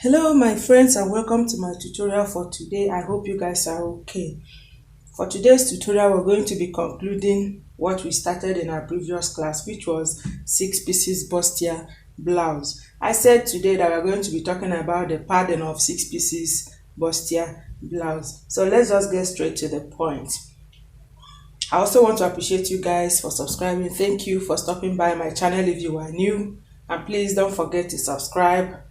Hello my friends and welcome to my tutorial for today. I hope you guys are okay. For today's tutorial we're going to be concluding what we started in our previous class, which was 6 pieces bustier blouse. I said today that we're going to be talking about the pattern of 6 pieces bustier blouse. So let's just get straight to the point. I also want to appreciate you guys for subscribing. Thank you for stopping by my channel if you are new, and please don't forget to subscribe,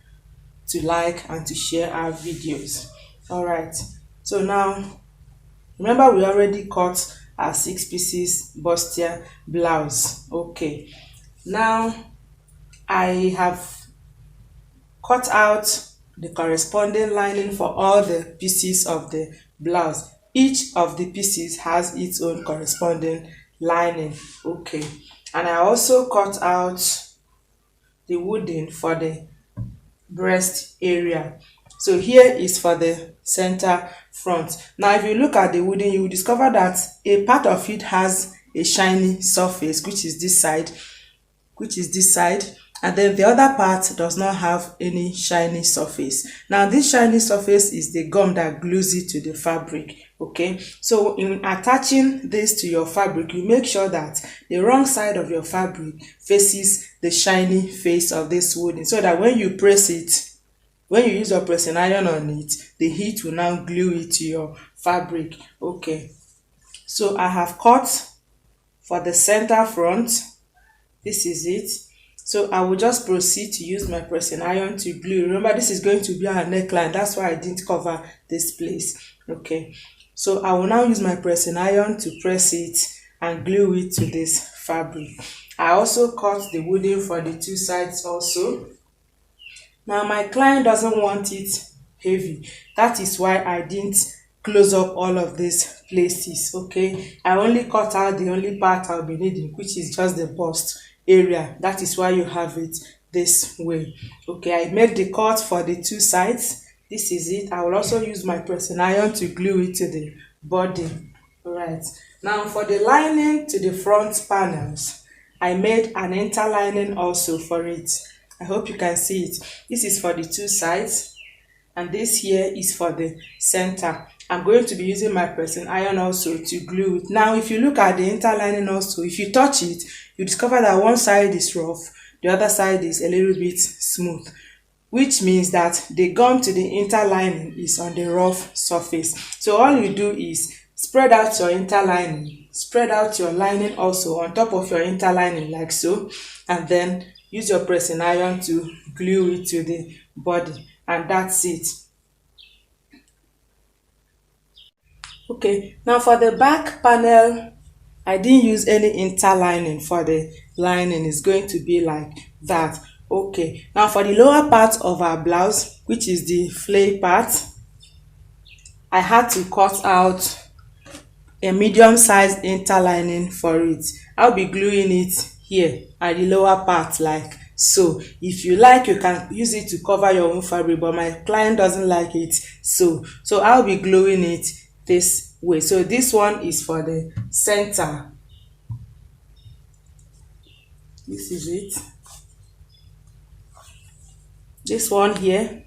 to like, and to share our videos. All right, so now remember we already cut our 6 pieces bustier blouse. Okay, now I have cut out the corresponding lining for all the pieces of the blouse. Each of the pieces has its own corresponding lining. Okay, and I also cut out the wooden for the breast area. So here is for the center front. Now if you look at the wooden, you will discover that a part of it has a shiny surface, which is this side, and then the other part does not have any shiny surface. Now this shiny surface is the gum that glues it to the fabric. Okay, so in attaching this to your fabric, you make sure that the wrong side of your fabric faces the shiny face of this wooden, so that when you press it, when you use your pressing iron on it, the heat will now glue it to your fabric. Okay, so I have cut for the center front. This is it. So I will just proceed to use my pressing iron to glue. Remember, this is going to be our neckline. That's why I didn't cover this place. Okay, so I will now use my pressing iron to press it and glue it to this fabric. I also cut the wooden for the two sides also. Now my client doesn't want it heavy. That is why I didn't close up all of these places. Okay, I only cut out the only part I'll be needing, which is just the bust area. That is why you have it this way. Okay, I made the cut for the two sides. This is it. I will also use my pressing iron to glue it to the body. All right, now for the lining to the front panels, I made an interlining also for it. I hope you can see it. This is for the two sides, and this here is for the center. I'm going to be using my pressing iron also to glue it. Now if you look at the interlining also, if you touch it, you discover that one side is rough, the other side is a little bit smooth, which means that the gum to the interlining is on the rough surface. So all you do is spread out your interlining, spread out your lining also on top of your interlining like so, and then use your pressing iron to glue it to the body, and that's it. Okay, now for the back panel, I didn't use any interlining for the lining. It's going to be like that. Okay, now for the lower part of our blouse, which is the flay part, I had to cut out a medium-sized interlining for it. I'll be gluing it here at the lower part like so. If you like, you can use it to cover your own fabric, but my client doesn't like it so I'll be gluing it this way. So this one is for the center. This is it. This one here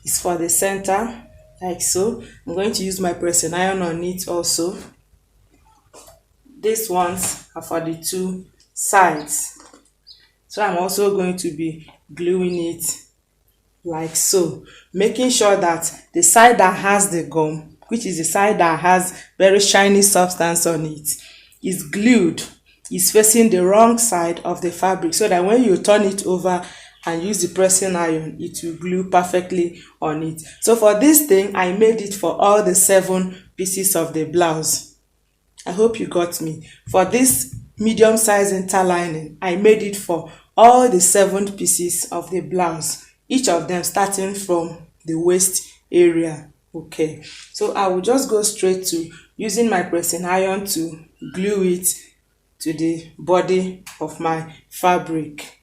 is for the center like so. I'm going to use my pressing iron on it also. These ones are for the two sides, so I'm also going to be gluing it like so, making sure that the side that has the gum, which is the side that has very shiny substance on it, is glued, is facing the wrong side of the fabric, so that when you turn it over and use the pressing iron, it will glue perfectly on it. So for this thing, I made it for all the 7 pieces of the blouse. I hope you got me. For this medium size interlining, I made it for all the 7 pieces of the blouse, each of them starting from the waist area. Okay, so I will just go straight to using my pressing iron to glue it to the body of my fabric.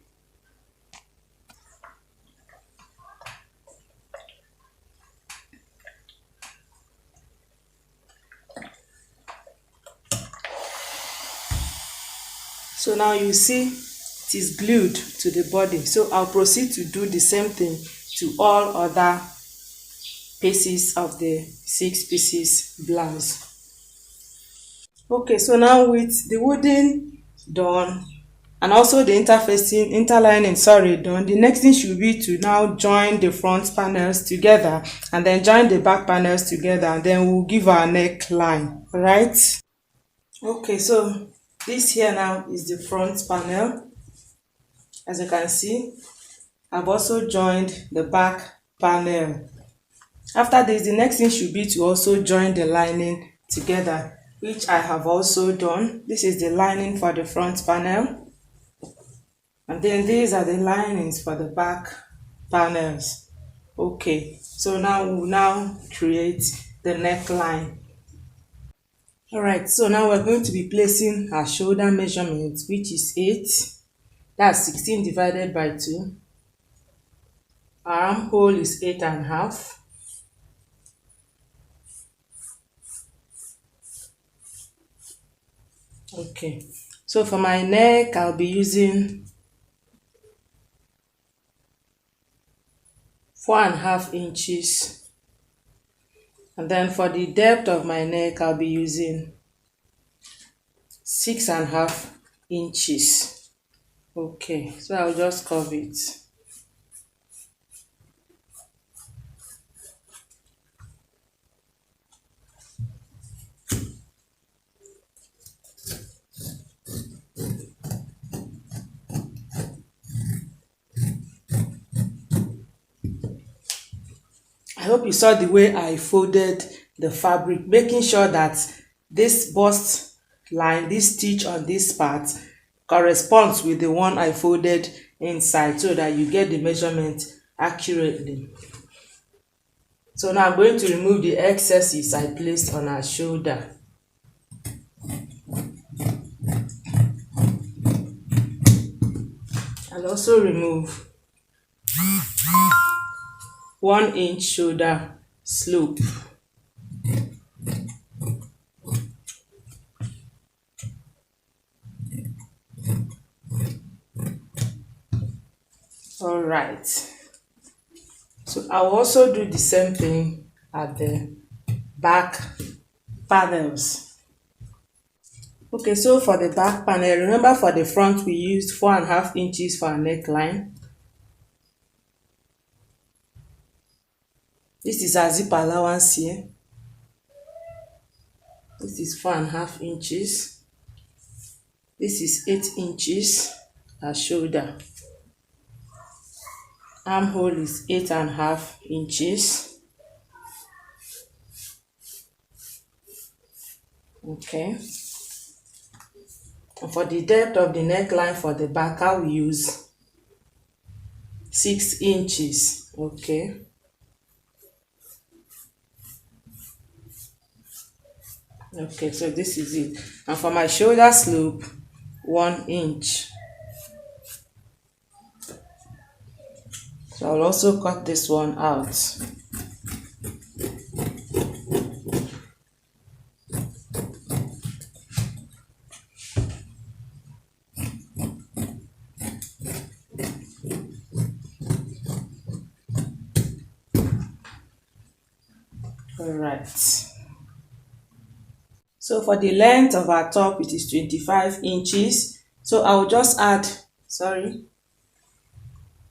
So now you see it is glued to the body. So I'll proceed to do the same thing to all other pieces of the 6 pieces blouse. Okay, so now with the wooden done and also the interlining done, the next thing should be to now join the front panels together and then join the back panels together, and then we'll give our neckline. All right. Okay, so this here now is the front panel. As you can see, I've also joined the back panel. After this, the next thing should be to also join the lining together, which I have also done. This is the lining for the front panel, and then these are the linings for the back panels. Okay, so now we'll now create the neckline. All right, so now we're going to be placing our shoulder measurement, which is 8. That's 16 divided by 2. Our armhole is 8.5. Okay, so for my neck, I'll be using 4.5 inches. And then for the depth of my neck, I'll be using 6.5 inches. Okay, so I'll just curve it. I hope you saw the way I folded the fabric, making sure that this bust line, this stitch on this part corresponds with the one I folded inside, so that you get the measurement accurately. So now I'm going to remove the excesses I placed on our shoulder. I'll also remove 1 inch shoulder slope. All right, so I'll also do the same thing at the back panels. Okay, so for the back panel, remember for the front we used 4.5 inches for our neckline. This is our zip allowance here. This is 4.5 inches. This is 8 inches, our shoulder. Armhole is 8.5 inches. Okay. And for the depth of the neckline for the back, I will use 6 inches. Okay. Okay, so this is it. And for my shoulder slope, 1 inch. So I'll also cut this one out. All right. So for the length of our top, it is 25 inches. So I'll just add,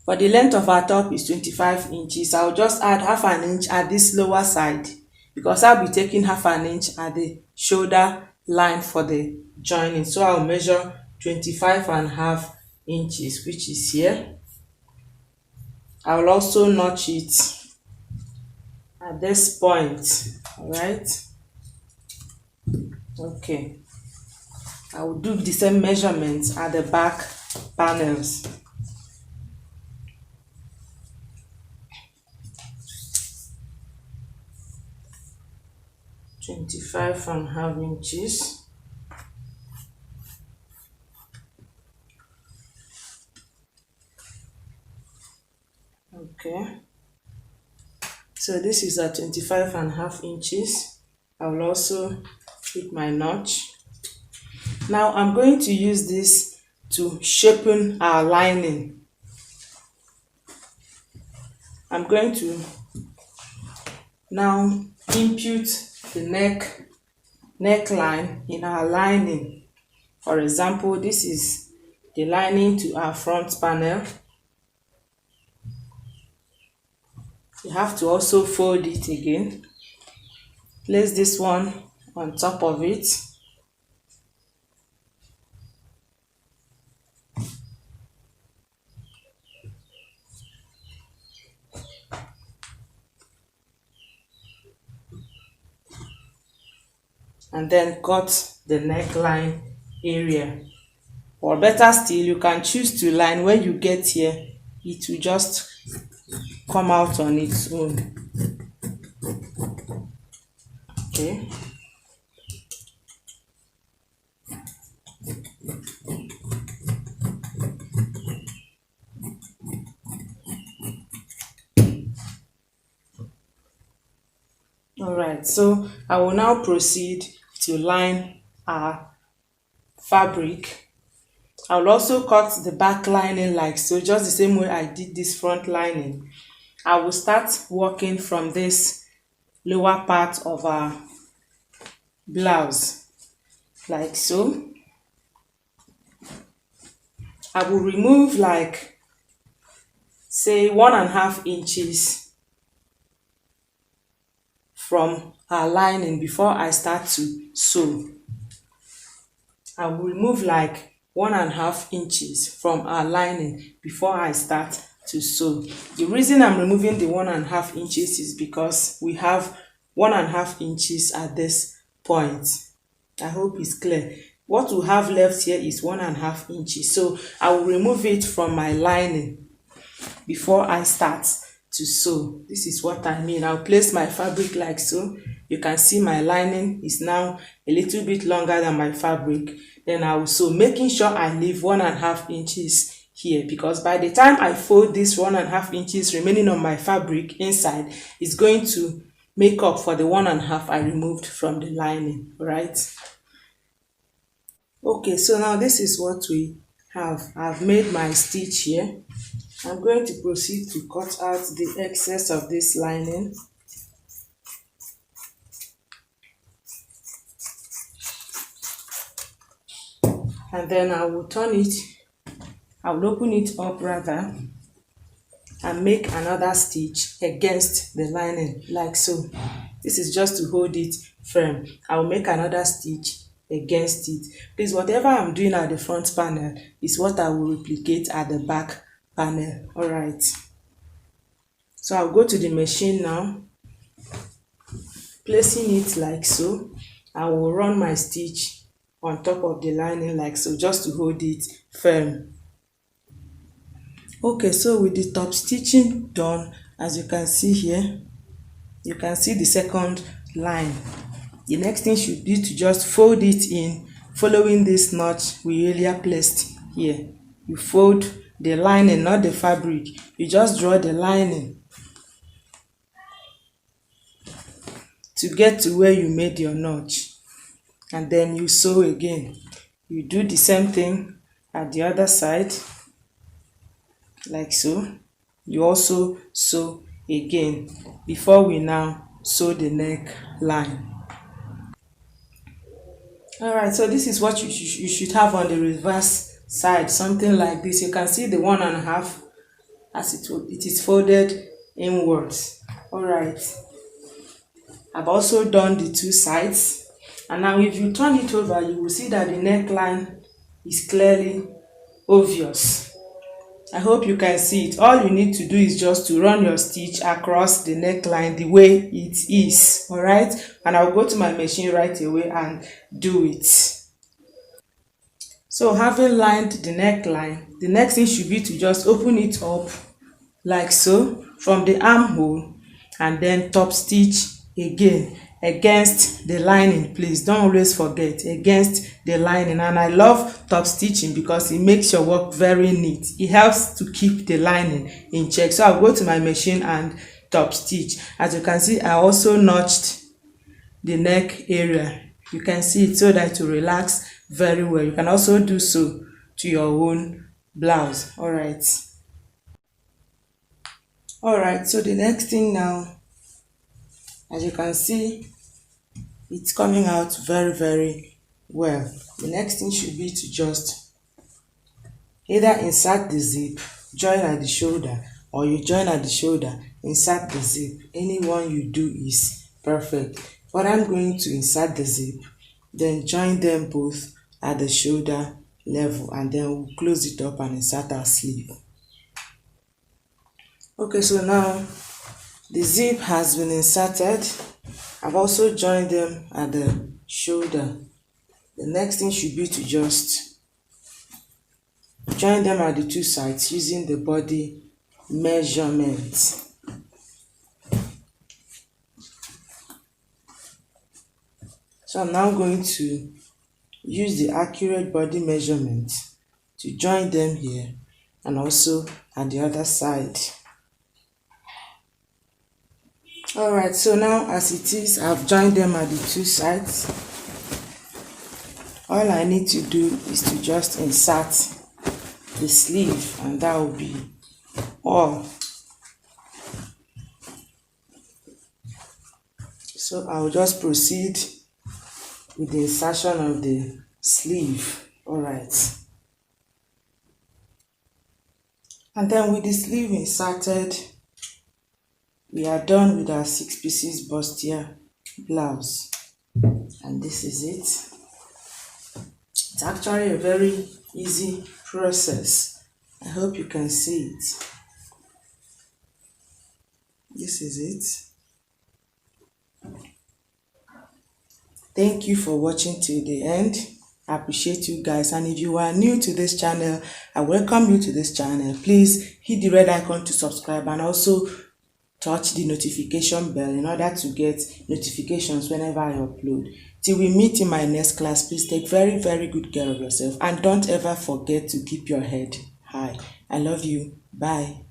for the length of our top is 25 inches. I'll just add half an inch at this lower side, because I'll be taking half an inch at the shoulder line for the joining. So I'll measure 25.5 inches, which is here. I will also notch it at this point. All right. Okay. I will do the same measurements at the back panels. $25.5 inches. Okay. So this is at 25.5 inches. I will also hit my notch. Now I'm going to use this to shapen our lining. I'm going to now impute the neckline in our lining. For example, this is the lining to our front panel. You have to also fold it again. Place this one on top of it. And then cut the neckline area. Or better still, you can choose to line. When you get here, it will just come out on its own. Okay. Alright, so I will now proceed to line our fabric. I will also cut the back lining like so, just the same way I did this front lining. I will start working from this lower part of our blouse like so. I will remove like say 1.5 inches from our lining before I start to sew. I will remove like 1.5 inches from our lining before I start to sew. The reason I'm removing the 1.5 inches is because we have 1.5 inches at this point. I hope it's clear. What we have left here is 1.5 inches. So I will remove it from my lining before I start to sew. This is what I mean. I'll place my fabric like so. You can see my lining is now a little bit longer than my fabric. Then I will sew, making sure I leave 1.5 inches here, because by the time I fold this 1.5 inches remaining on my fabric inside, it's going to make up for the 1.5 I removed from the lining, right? Okay, so now this is what we have. I've made my stitch here. I'm going to proceed to cut out the excess of this lining. And then I will open it up rather, and make another stitch against the lining like so. This is just to hold it firm. I will make another stitch against it. Please, whatever I'm doing at the front panel is what I will replicate at the back panel. All right, so I'll go to the machine now, placing it like so. I will run my stitch on top of the lining like so, just to hold it firm. Okay, so with the top stitching done, as you can see here, you can see the second line. The next thing should be to just fold it in, following this notch we earlier placed here. You fold the lining, not the fabric. You just draw the lining to get to where you made your notch, and then you sew again. You do the same thing at the other side like so. You also sew again before we now sew the neckline. Alright, so this is what you should have on the reverse side, something like this. You can see the 1.5 as it is folded inwards. Alright, I've also done the two sides. And now if you turn it over, you will see that the neckline is clearly obvious. I hope you can see it. All you need to do is just to run your stitch across the neckline the way it is. All right, and I'll go to my machine right away and do it. So having lined the neckline, the next thing should be to just open it up like so from the armhole, and then top stitch again against the lining. Please don't always forget, against the lining. And I love top stitching because it makes your work very neat. It helps to keep the lining in check. So I'll go to my machine and top stitch. As you can see, I also notched the neck area. You can see it so that it will relax very well. You can also do so to your own blouse. All right. All right, so the next thing now, as you can see, it's coming out very well. The next thing should be to just either insert the zip, join at the shoulder, or you join at the shoulder, insert the zip. Any one you do is perfect. But I'm going to insert the zip, then join them both at the shoulder level, and then we'll close it up and insert our sleeve. Okay, so now the zip has been inserted. I've also joined them at the shoulder. The next thing should be to just join them at the two sides using the body measurement. So I'm now going to use the accurate body measurement to join them here and also at the other side. Alright, so now as it is, I've joined them at the two sides. All I need to do is to just insert the sleeve, and that will be all. So I'll just proceed with the insertion of the sleeve. Alright. And then with the sleeve inserted, we are done with our 6 pieces bustier blouse. And this is it. It's actually a very easy process. I hope you can see it. This is it. Thank you for watching till the end. I appreciate you guys, and if you are new to this channel, I welcome you to this channel. Please hit the red icon to subscribe and also touch the notification bell in order to get notifications whenever I upload. Till we meet in my next class, please take very good care of yourself, and don't ever forget to keep your head high. I love you. Bye.